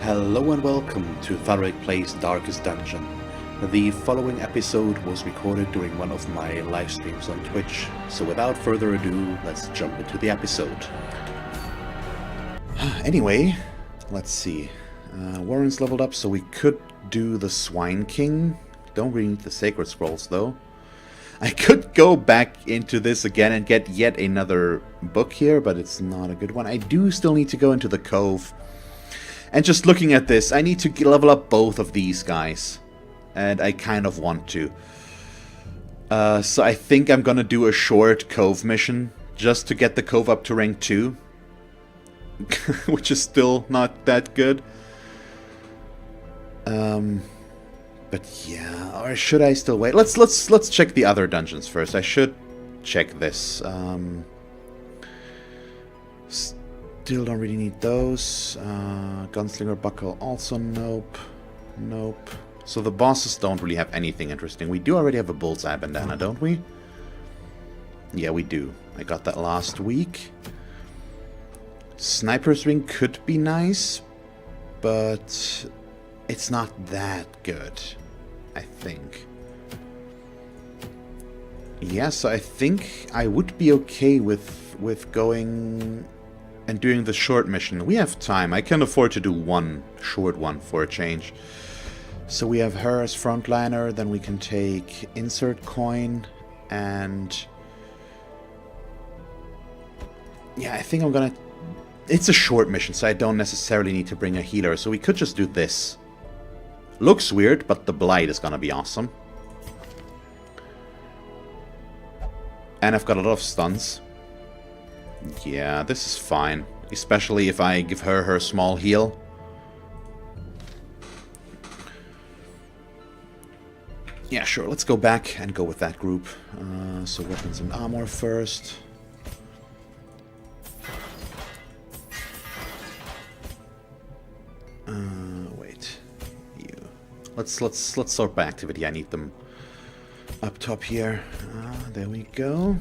Hello and welcome to Thalric Plays Darkest Dungeon. The following episode was recorded during one of my live streams on Twitch, so without further ado, let's jump into the episode. Anyway, let's see. Warren's leveled up, so we could do the Swine King. Don't really need the Sacred Scrolls, though. I could go back into this again and get yet another book here, but it's not a good one. I do still need to go into the Cove. And just looking at this, I need to level up both of these guys. And I kind of want to. So I think I'm gonna do a short Cove mission, just to get the Cove up to rank 2. Which is still not that good. But yeah, or should I still wait? Let's check the other dungeons first. I should check this. Still don't really need those. Gunslinger Buckle also nope. Nope. So the bosses don't really have anything interesting. We do already have a bullseye bandana, don't we? Yeah, we do. I got that last week. Sniper's Ring could be nice, but it's not that good, I think. Yeah, so I think I would be okay with going and doing the short mission. We have time. I can afford to do one short one for a change. So we have her as frontliner, then we can take Insert Coin, and yeah, I think I'm gonna... It's a short mission, so I don't necessarily need to bring a healer, so we could just do this. Looks weird, but the Blight is gonna be awesome. And I've got a lot of stuns. Yeah, this is fine. Especially if I give her her small heal. Yeah, sure. Let's go back and go with that group. So weapons and armor first. Wait. You. Let's sort by activity. I need them up top here. There we go.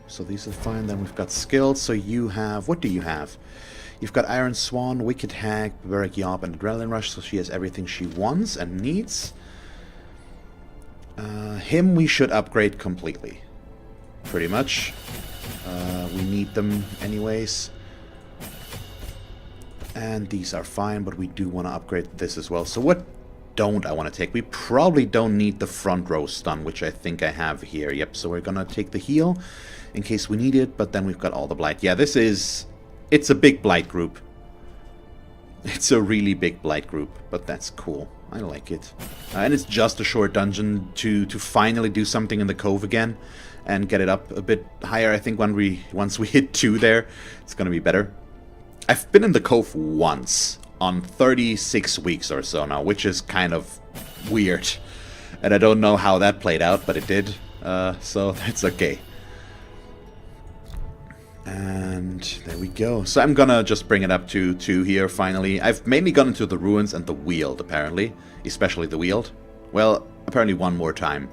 So these are fine. Then we've got skills. So you have... What do you have? You've got Iron Swan, Wicked Hag, Barbaric Yob, and Adrenaline Rush. So she has everything she wants and needs. Him we should upgrade completely. Pretty much. We need them anyways. And these are fine, but we do want to upgrade this as well. So what don't I want to take? We probably don't need the front row stun, which I think I have here. Yep, so we're gonna take the heal in case we need it, but then we've got all the blight. Yeah, this is... It's a big blight group. It's a really big blight group, but that's cool. I like it. And it's just a short dungeon to finally do something in the Cove again and get it up a bit higher. I think once we hit 2 there, it's gonna be better. I've been in the Cove once on 36 weeks or so now, which is kind of weird. And I don't know how that played out, but it did. So that's okay. And there we go. So I'm gonna just bring it up to 2 here, finally. I've mainly gone into the ruins and the Weald, apparently. Especially the Weald. Well, apparently one more time.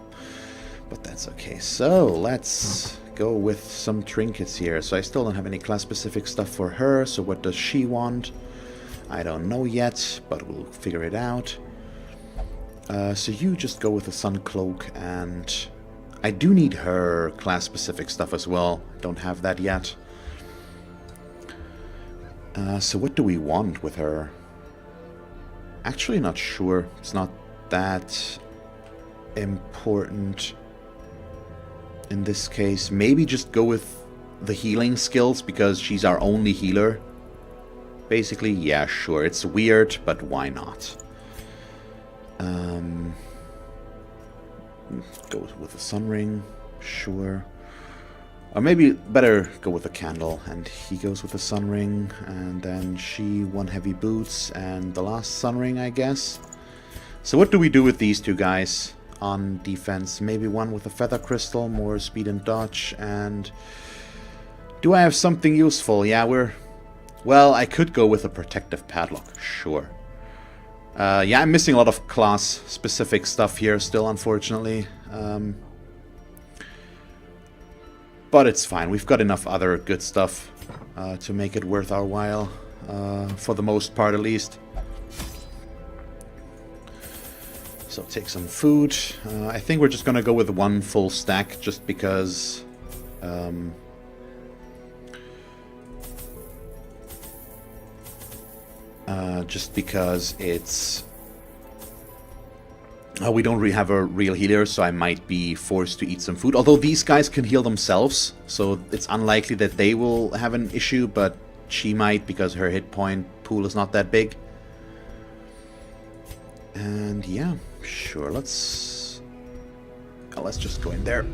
But that's okay. So, let's go with some trinkets here. So I still don't have any class-specific stuff for her. So what does she want? I don't know yet, but we'll figure it out. So you just go with the Sun Cloak, and I do need her class-specific stuff as well. Don't have that yet. So what do we want with her? Actually not sure. It's not that important in this case. Maybe just go with the healing skills, because she's our only healer. Basically, yeah, sure. It's weird, but why not? Go with the Sun Ring, sure. Or maybe better go with the Candle, and he goes with the Sun Ring, and then she one Heavy Boots, and the last Sun Ring, I guess. So what do we do with these two guys on defense? Maybe one with a Feather Crystal, more speed and dodge, and... Do I have something useful? Yeah, well, I could go with a Protective Padlock, sure. Yeah, I'm missing a lot of class-specific stuff here still, unfortunately. But it's fine. We've got enough other good stuff to make it worth our while. For the most part, at least. So take some food. I think we're just gonna go with one full stack, just because... it's... we don't really have a real healer, so I might be forced to eat some food. Although these guys can heal themselves, so it's unlikely that they will have an issue, but she might because her hit point pool is not that big. And yeah, sure, let's just go in there.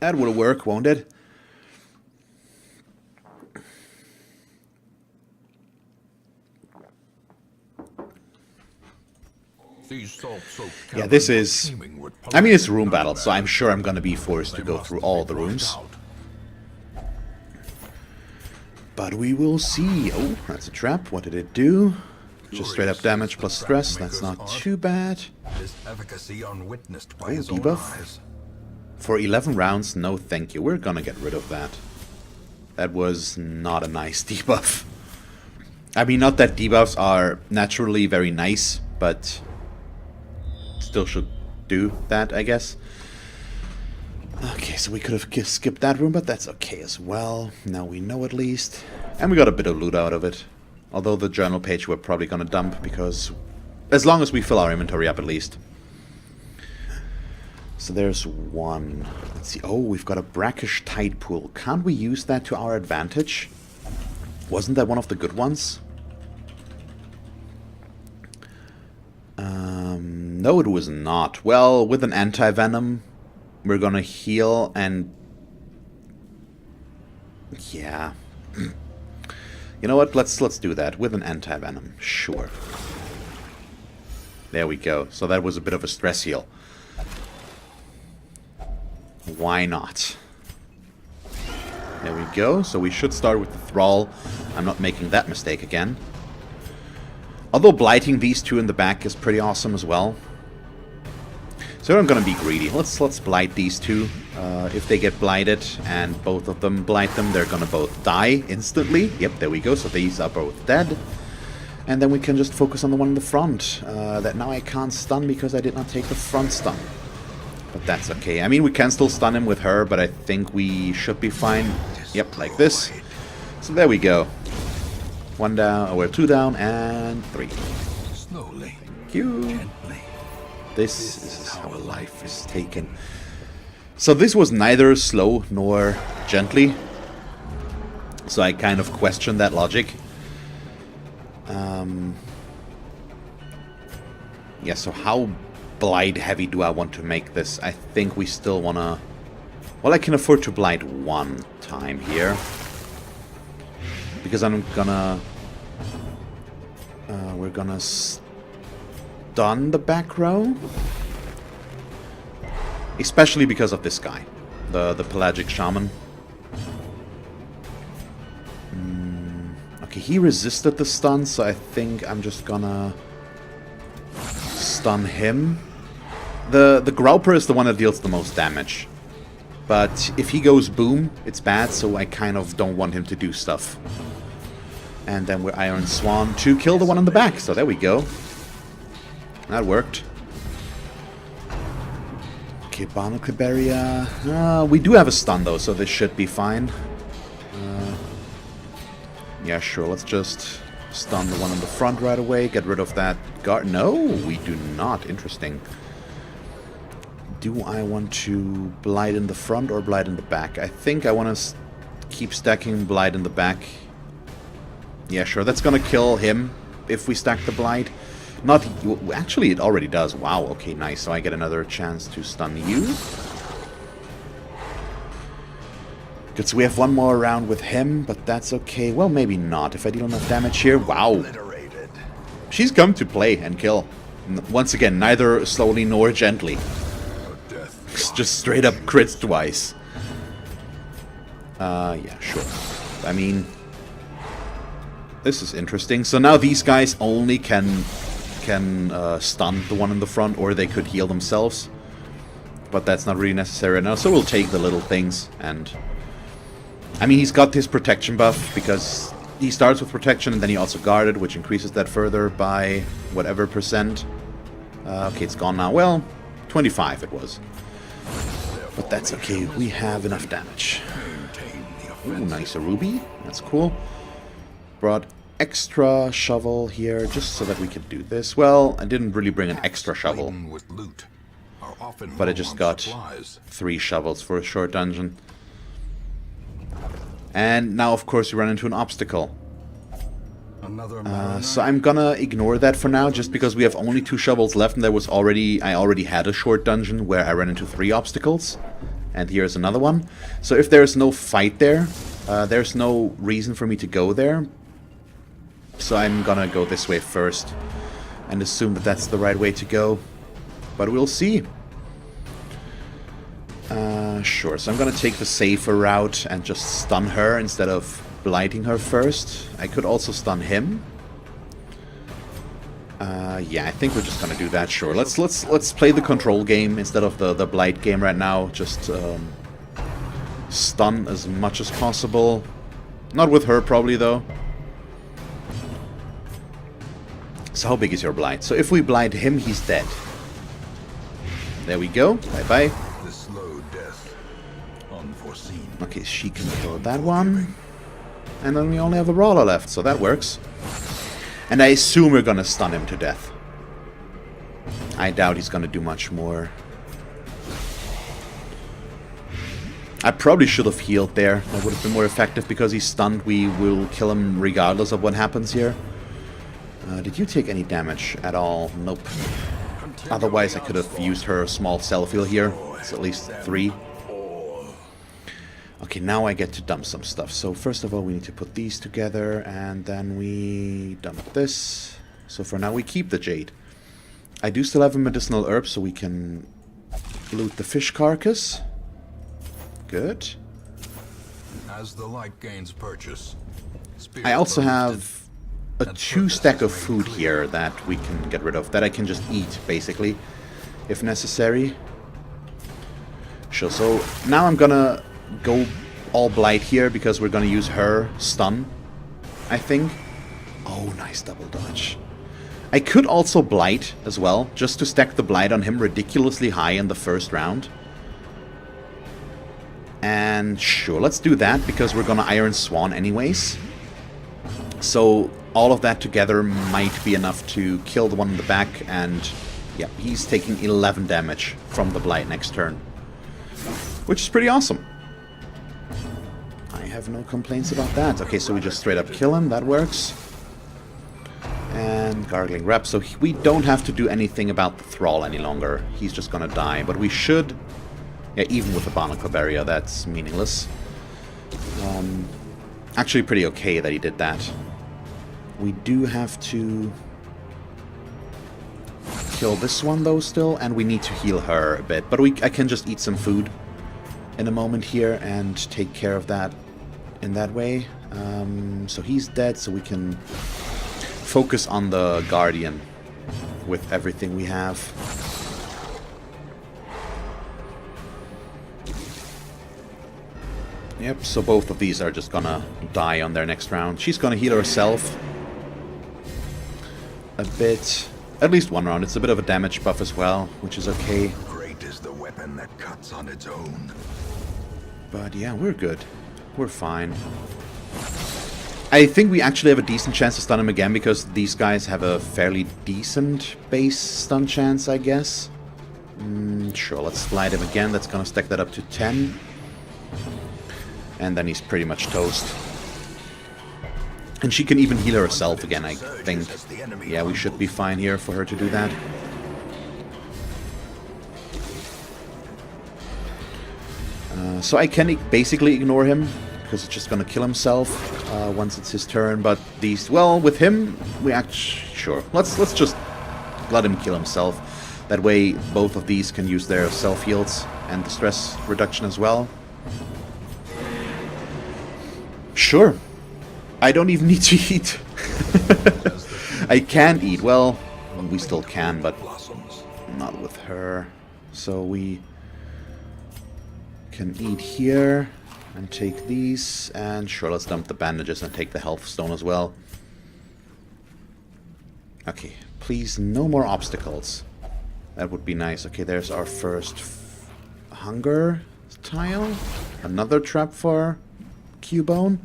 That will work, won't it? Yeah, this is... I mean, it's room battle, so I'm sure I'm gonna be forced to go through all the rooms. But we will see. Oh, that's a trap. What did it do? Just straight up damage plus stress. That's not too bad. Oh, debuff. For 11 rounds, no thank you. We're gonna get rid of that. That was not a nice debuff. I mean, not that debuffs are naturally very nice, but... still should do that, I guess. Okay, so we could have skipped that room, but that's okay as well. Now we know at least. And we got a bit of loot out of it. Although the journal page we're probably gonna dump, because... as long as we fill our inventory up at least. So there's one. Let's see. Oh, we've got a brackish tide pool. Can't we use that to our advantage? Wasn't that one of the good ones? No, it was not. Well, with an anti-venom, we're gonna heal and... yeah. You know what? Let's do that with an anti-venom. Sure. There we go. So that was a bit of a stress heal. Why not? There we go. So we should start with the Thrall. I'm not making that mistake again. Although blighting these two in the back is pretty awesome as well. So I'm gonna be greedy. Let's blight these two. If they get blighted and both of them blight them, they're gonna both die instantly. Yep, there we go. So these are both dead. And then we can just focus on the one in the front. That now I can't stun because I did not take the front stun. But that's okay. I mean, we can still stun him with her, but I think we should be fine. Yep, like this. So there we go. One down, or two down, and three. Slowly. Thank you. This is how a life is taken. So this was neither slow nor gently. So I kind of question that logic. Yeah, so how blight heavy do I want to make this? I think we still want to... well, I can afford to blight one time here. Because I'm gonna... we're gonna stun the back row. Especially because of this guy. The pelagic shaman. Okay, he resisted the stun, so I think I'm just gonna... stun him. The Growper is the one that deals the most damage. But if he goes boom, it's bad, so I kind of don't want him to do stuff. And then we're Iron Swan to kill the one in the back. So there we go. That worked. Okay, Barnacle Barrier. We do have a stun though, so this should be fine. Yeah, sure. Let's just stun the one in the front right away. Get rid of that guard. No, we do not. Interesting. Do I want to blight in the front or blight in the back? I think I want to keep stacking blight in the back. Yeah, sure. That's going to kill him if we stack the blight. Not... actually, it already does. Wow, okay, nice. So I get another chance to stun you. Good, so we have one more round with him, but that's okay. Well, maybe not. If I deal enough damage here... wow. She's come to play and kill. Once again, neither slowly nor gently. Just straight up crits twice. Yeah, sure. I mean... this is interesting. So now these guys only can stun the one in the front, or they could heal themselves. But that's not really necessary right now, so we'll take the little things. And I mean, he's got his protection buff, because he starts with protection and then he also guarded, which increases that further by whatever %. Okay, it's gone now. Well, 25 it was. But that's okay. We have enough damage. Ooh, nice. A ruby. That's cool. Brought extra shovel here just so that we could do this. Well, I didn't really bring an extra shovel. But I just got 3 shovels for a short dungeon. And now, of course, we run into an obstacle. So I'm gonna ignore that for now, just because we have only 2 shovels left, and I already had a short dungeon where I ran into 3 obstacles, and here's another one. So if there's no fight there, there's no reason for me to go there. So I'm gonna go this way first, and assume that that's the right way to go. But we'll see. Sure, so I'm gonna take the safer route and just stun her instead of blighting her first. I could also stun him. Yeah, I think we're just gonna do that. Sure, let's play the control game instead of the blight game right now. Just stun as much as possible. Not with her probably though. So how big is your blight? So if we blight him, he's dead. There we go. Bye bye. Okay, she can kill that one. And then we only have a brawler left, so that works. And I assume we're gonna stun him to death. I doubt he's gonna do much more. I probably should have healed there. That would have been more effective because he's stunned. We will kill him regardless of what happens here. Did you take any damage at all? Nope. Otherwise I could have used her small self-heal here. It's at least 3. Okay, now I get to dump some stuff. So first of all, we need to put these together, and then we dump this. So for now, we keep the jade. I do still have a medicinal herb, so we can loot the fish carcass. Good. As the light gains purchase, I also have a 2 stack of food here that we can get rid of, that I can just eat, basically, if necessary. Sure, so now I'm gonna go all blight here because we're gonna use her stun, I think. Oh, nice double dodge. I could also blight as well, just to stack the blight on him ridiculously high in the first round. And sure, let's do that because we're gonna Iron Swan anyways. So all of that together might be enough to kill the one in the back, and yeah, he's taking 11 damage from the blight next turn, which is pretty awesome. I have no complaints about that. Okay, so we just straight up kill him. That works. And gargling rep. So we don't have to do anything about the thrall any longer. He's just gonna die. But we should... Yeah, even with the barnacle barrier, that's meaningless. Actually pretty okay that he did that. We do have to kill this one though still, and we need to heal her a bit. But I can just eat some food in a moment here and take care of that in that way. So he's dead, so we can focus on the Guardian with everything we have. Yep, so both of these are just gonna die on their next round. She's gonna heal herself a bit. At least one round. It's a bit of a damage buff as well, which is okay. Great is the weapon that cuts on its own. But yeah, we're good. We're fine. I think we actually have a decent chance to stun him again because these guys have a fairly decent base stun chance, I guess. Sure, let's slide him again. That's gonna stack that up to 10. And then he's pretty much toast. And she can even heal herself again, I think. Yeah, we should be fine here for her to do that. So I can basically ignore him, because it's just gonna kill himself once it's his turn. But these, well, with him, we actually... Sure, let's just let him kill himself. That way, both of these can use their self-heals and the stress reduction as well. Sure. I don't even need to eat. I can eat. Well, we still can, but not with her. So we can eat here and take these. And sure, let's dump the bandages and take the health stone as well. Okay, please, no more obstacles. That would be nice. Okay, there's our first hunger tile. Another trap for Cubone.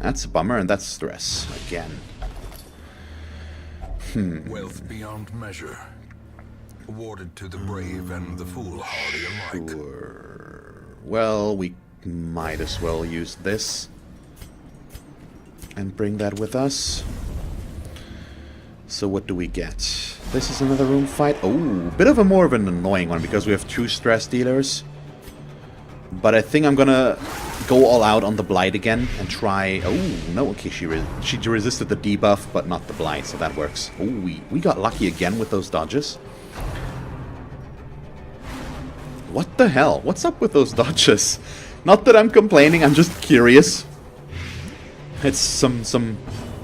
That's a bummer, and that's stress again. Wealth beyond measure. Awarded to the brave and the foolhardy alike. Sure. Well, we might as well use this. And bring that with us. So what do we get? This is another room fight. Oh, bit of a more of an annoying one because we have 2 stress dealers. But I think I'm gonna go all out on the Blight again and try... Oh, no, okay, she resisted the debuff, but not the Blight, so that works. Oh, we got lucky again with those dodges. What the hell? What's up with those dodges? Not that I'm complaining, I'm just curious. It's some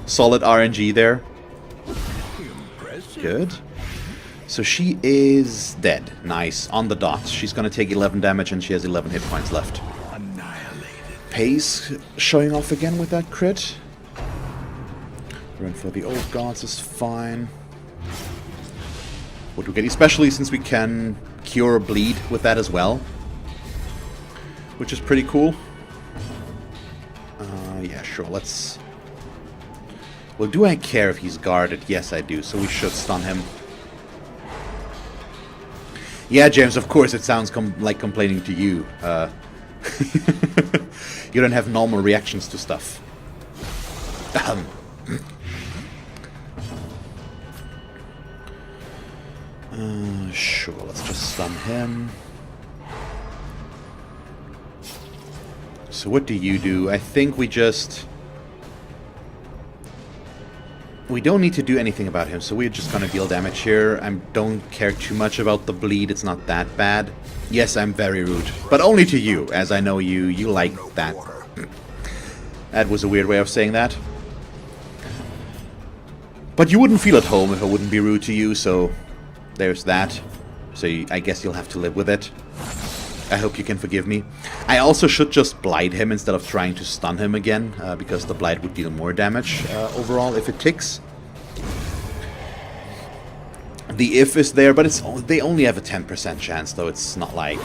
solid RNG there. Good. So she is dead. Nice. On the dot. She's gonna take 11 damage and she has 11 hit points left. Pace showing off again with that crit. Run for the old gods is fine. What do we get? Especially since we can cure bleed with that as well. Which is pretty cool. Yeah, sure. Let's... Well, do I care if he's guarded? Yes, I do. So we should stun him. Yeah, James, of course it sounds like complaining to you. You don't have normal reactions to stuff. Sure, let's just stun him. So what do you do? I think we just... We don't need to do anything about him, so we're just gonna deal damage here. I don't care too much about the bleed, it's not that bad. Yes, I'm very rude, but only to you, as I know you like that. That was a weird way of saying that. But you wouldn't feel at home if I wouldn't be rude to you, so there's that. So I guess you'll have to live with it. I hope you can forgive me. I also should just Blight him instead of trying to stun him again, because the Blight would deal more damage overall if it ticks. The if is there, but they only have a 10% chance, though. It's not like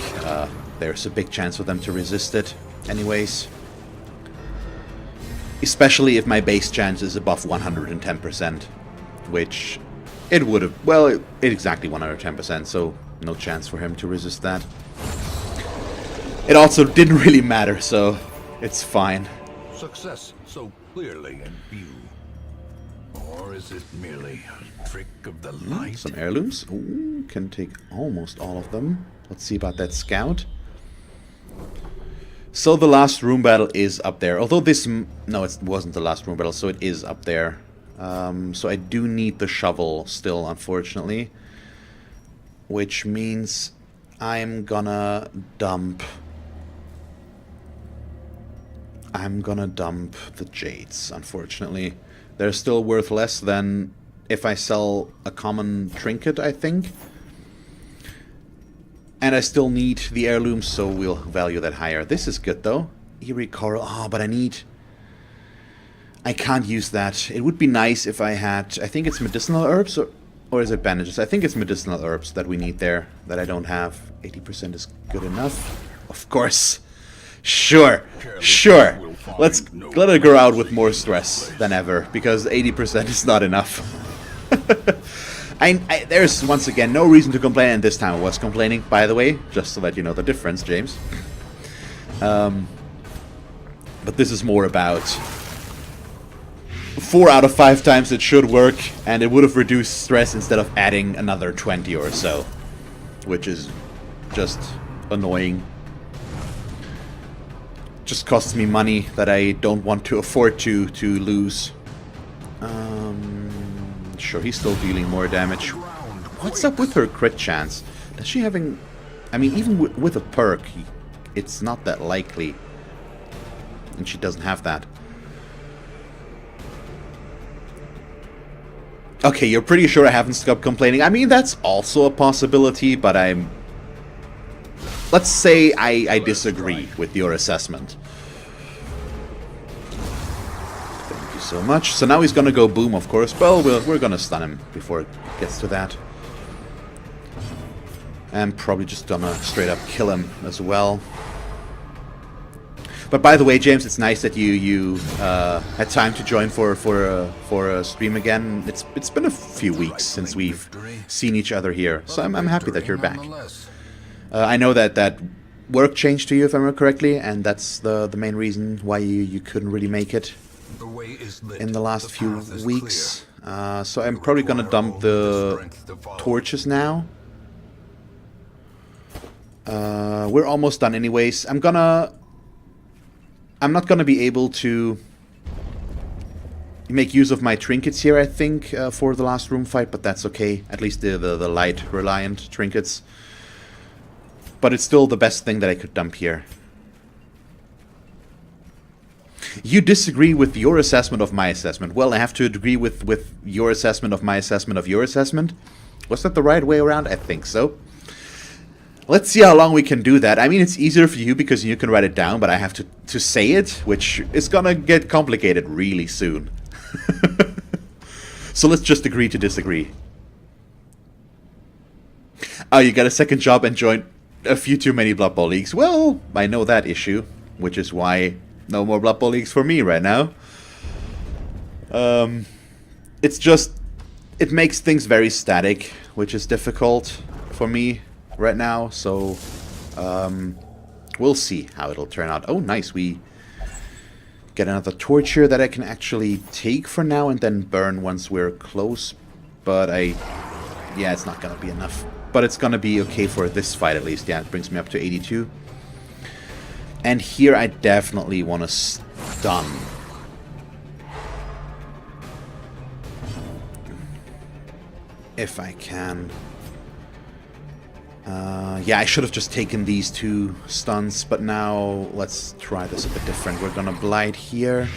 there's a big chance for them to resist it anyways. Especially if my base chance is above 110%, which it would have... Well, it exactly 110%, so no chance for him to resist that. It also didn't really matter, so it's fine. Success so clearly in view. Or is it merely a trick of the light? Some heirlooms. Ooh, can take almost all of them. Let's see about that scout. So the last room battle is up there. Although this... No, it wasn't the last room battle, so it is up there. So I do need the shovel still, unfortunately. Which means I'm gonna dump... the jades, unfortunately. They're still worth less than if I sell a common trinket, I think. And I still need the heirlooms, so we'll value that higher. This is good, though. Eerie coral. Ah, but I can't use that. It would be nice if I had... I think it's medicinal herbs, or is it bandages? I think it's medicinal herbs that we need there, that I don't have. 80% is good enough. Of course. Sure. Let her go out with more stress than ever, because 80% is not enough. There's, once again, no reason to complain, and this time I was complaining, by the way, just to let you know the difference, James. But this is more about 4 out of 5 times it should work, and it would have reduced stress instead of adding another 20 or so, which is just annoying. Just costs me money that I don't want to afford to lose. Sure, he's still dealing more damage. What's up with her crit chance? Does she having... I mean, even with a perk, it's not that likely. And she doesn't have that. Okay, you're pretty sure I haven't stopped complaining. I mean, that's also a possibility, but I'm... Let's say I disagree with your assessment. Thank you so much. So now he's gonna go boom, of course. Well, we're gonna stun him before it gets to that. I'm probably just gonna straight up kill him as well. But by the way, James, it's nice that you had time to join for a stream again. It's been a few weeks since we've seen each other here, so I'm happy that you're back. I know that work changed to you, if I remember correctly, and that's the main reason why you couldn't really make it in the last few weeks. So I'm probably gonna dump the torches now. We're almost done anyways. I'm not gonna be able to make use of my trinkets here, I think, for the last room fight, but that's okay. At least the light reliant trinkets. But it's still the best thing that I could dump here. You disagree with your assessment of my assessment. Well, I have to agree with your assessment of my assessment of your assessment. Was that the right way around? I think so. Let's see how long we can do that. I mean, it's easier for you because you can write it down, but I have to say it, which is gonna get complicated really soon. So let's just agree to disagree. Oh, you got a second job and joined a few too many Blood Bowl leagues. Well, I know that issue, which is why no more Blood Bowl leagues for me right now. It's just, it makes things very static, which is difficult for me right now, so we'll see how it'll turn out. Oh, nice, we get another torch here that I can actually take for now and then burn once we're close, but yeah, it's not gonna be enough. But it's gonna be okay for this fight at least. Yeah, it brings me up to 82. And here I definitely want to stun. If I can. Yeah, I should have just taken these two stuns, but now let's try this a bit different. We're gonna blight here.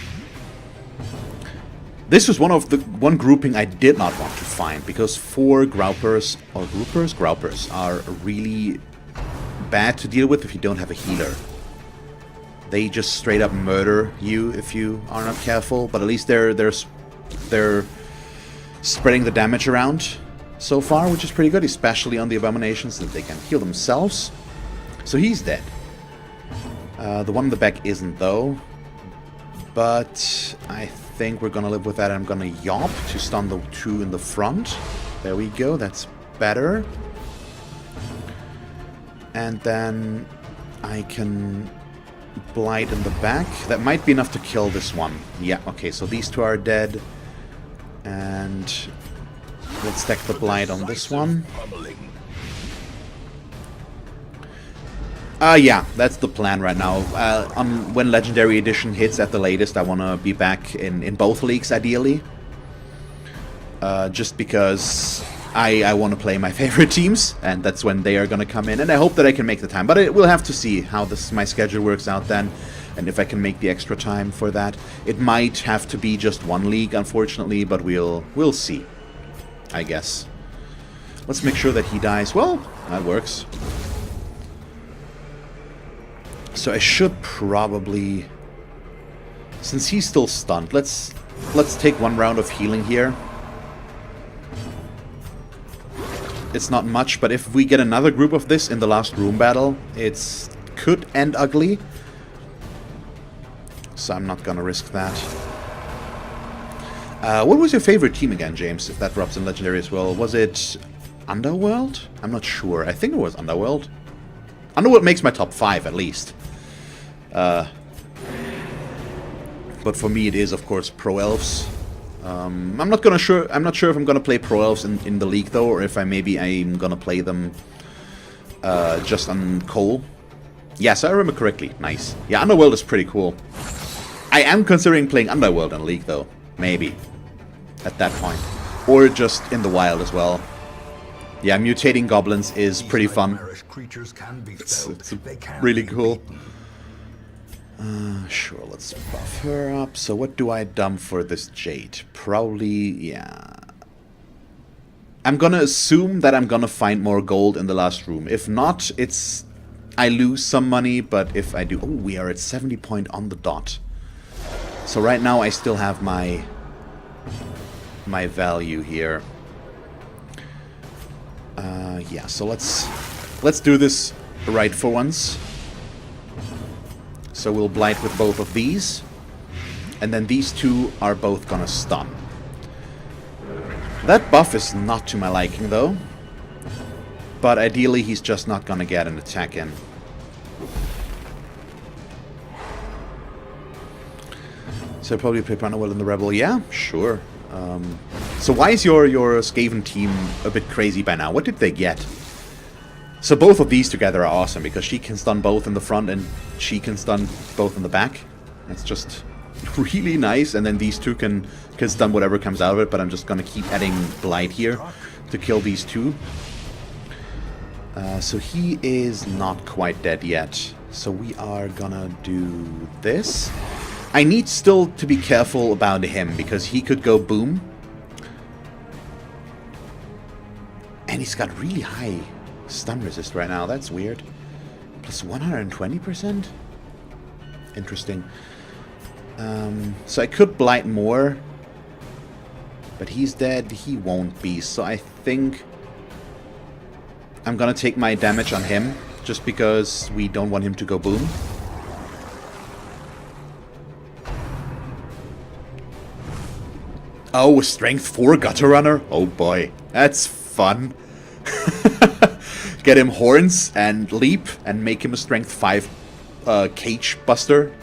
This was one grouping I did not want to find, because 4 Graupers, or Graupers, are really bad to deal with if you don't have a healer. They just straight up murder you if you are not careful, but at least they're spreading the damage around so far, which is pretty good, especially on the Abominations, that they can heal themselves. So he's dead. The one in the back isn't, though. But I think we're gonna live with that. I'm gonna yop to stun the 2 in the front. There we go, that's better. And then I can blight in the back. That might be enough to kill this one. Yeah, okay, so these 2 are dead. And let's stack the blight on this one. Yeah, that's the plan right now. When Legendary Edition hits at the latest, I want to be back in both leagues, ideally. Just because I want to play my favorite teams, and that's when they are going to come in. And I hope that I can make the time, but we'll have to see how my schedule works out then, and if I can make the extra time for that. It might have to be just one league, unfortunately, but we'll see, I guess. Let's make sure that he dies. Well, that works. So I should probably, since he's still stunned, let's take 1 round of healing here. It's not much, but if we get another group of this in the last room battle, it could end ugly. So I'm not gonna risk that. What was your favorite team again, James, if that drops in Legendary as well? Was it Underworld? I'm not sure. I think it was Underworld. Underworld makes my top 5 at least. But for me it is, of course, Pro Elves. I'm not sure if I'm gonna play Pro Elves in the league though, or if I'm gonna play them just on Cole. Yes, I remember correctly. Nice. Yeah, Underworld is pretty cool. I am considering playing Underworld in League though. Maybe. At that point. Or just in the wild as well. Yeah, mutating goblins is pretty fun. It's really cool. Sure, let's buff her up. So what do I dump for this Jade? Probably, yeah. I'm gonna assume that I'm gonna find more gold in the last room. If not, I lose some money, but if I do... Oh, we are at 70 point on the dot. So right now I still have my value here. Yeah, so let's Let's do this right for once. So we'll blight with both of these. And then these two are both gonna stun. That buff is not to my liking, though. But ideally, he's just not gonna get an attack in. So probably play Paranoia in the Rebel. Yeah, sure. So why is your Skaven team a bit crazy by now? What did they get? So both of these together are awesome, because she can stun both in the front and she can stun both in the back. That's just really nice. And then these two can stun whatever comes out of it, but I'm just going to keep adding Blight here to kill these two. So he is not quite dead yet. So we are gonna do this. I need still to be careful about him, because he could go boom. And he's got really high stun resist right now. That's weird. Plus 120%? Interesting. So I could blight more. But he's dead. He won't be. So I think I'm gonna take my damage on him, just because we don't want him to go boom. Oh, strength 4 gutter runner? Oh boy, that's fun. Get him horns and leap and make him a strength 5 cage buster.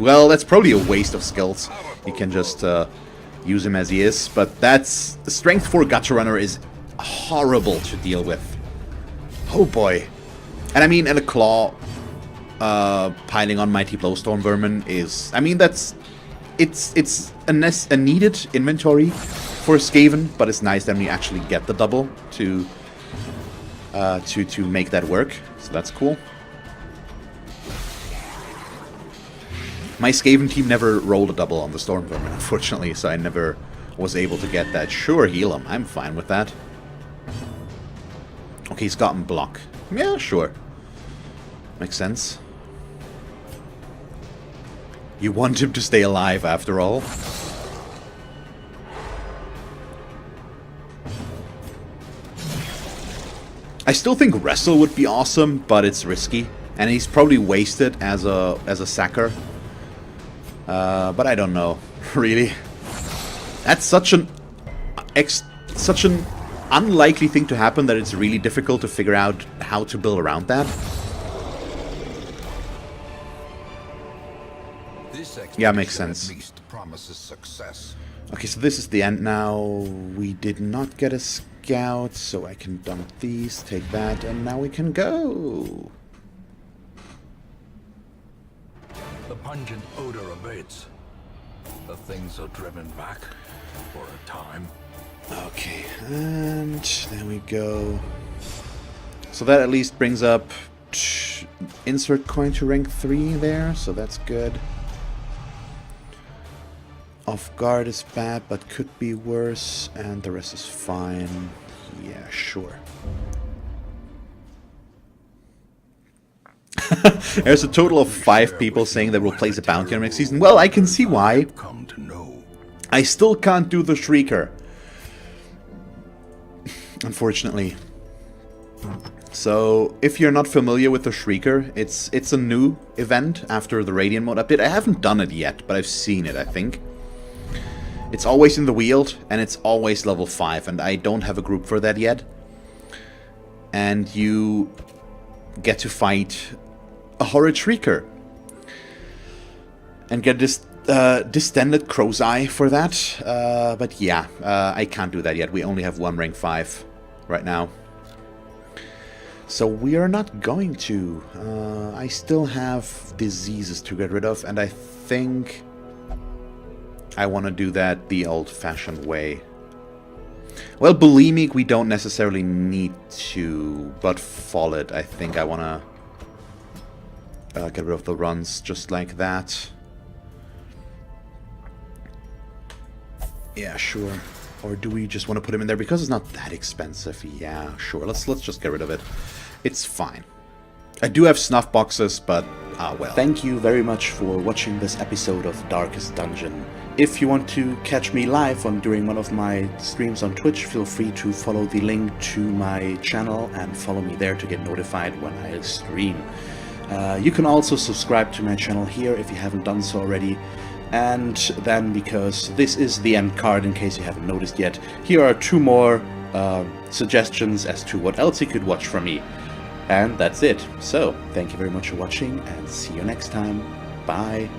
Well, that's probably a waste of skills. You can just use him as he is, but that's... The strength 4 gutter runner is horrible to deal with. Oh boy. And I mean, and a claw piling on Mighty Blowstorm Vermin is... I mean, that's... It's a needed inventory for Skaven, but it's nice that we actually get the double to make that work. So that's cool. My Skaven team never rolled a double on the Storm Vermin, unfortunately, so I never was able to get that. Sure, heal him. I'm fine with that. Okay, he's gotten block. Yeah, sure. Makes sense. You want him to stay alive, after all. I still think Wrestle would be awesome, but it's risky. And he's probably wasted as a sacker. But I don't know, really. That's such an unlikely thing to happen that it's really difficult to figure out how to build around that. Yeah, makes sense. At least promises success. Okay, so this is the end now. We did not get a scout, so I can dump these, take that, and now we can go. The pungent odor abates. The things are driven back for a time. Okay, and there we go. So that at least brings up insert coin to rank 3 there, so that's good. Off guard is bad, but could be worse, and the rest is fine. Yeah, sure. There's a total of 5 people saying they will place a bounty on next season. Well, I can see why. Come to know. I still can't do the Shrieker, unfortunately. So, if you're not familiar with the Shrieker, it's a new event after the Radiant mode update. I haven't done it yet, but I've seen it, I think. It's always in the Weald, and it's always level 5, and I don't have a group for that yet. And you get to fight a Horrid Shrieker. And get this distended crow's eye for that. But yeah, I can't do that yet. We only have 1 rank 5 right now. So we are not going to. I still have diseases to get rid of, and I think I want to do that the old-fashioned way. Well, bulimic we don't necessarily need to, but Follett, I think I want to get rid of the runs just like that. Yeah, sure. Or do we just want to put him in there because it's not that expensive? Yeah, sure. Let's just get rid of it. It's fine. I do have snuff boxes, but well. Thank you very much for watching this episode of Darkest Dungeon. If you want to catch me live during one of my streams on Twitch, feel free to follow the link to my channel and follow me there to get notified when I stream. You can also subscribe to my channel here if you haven't done so already. And then, because this is the end card in case you haven't noticed yet, here are 2 more suggestions as to what else you could watch from me. And that's it. So, thank you very much for watching and see you next time. Bye.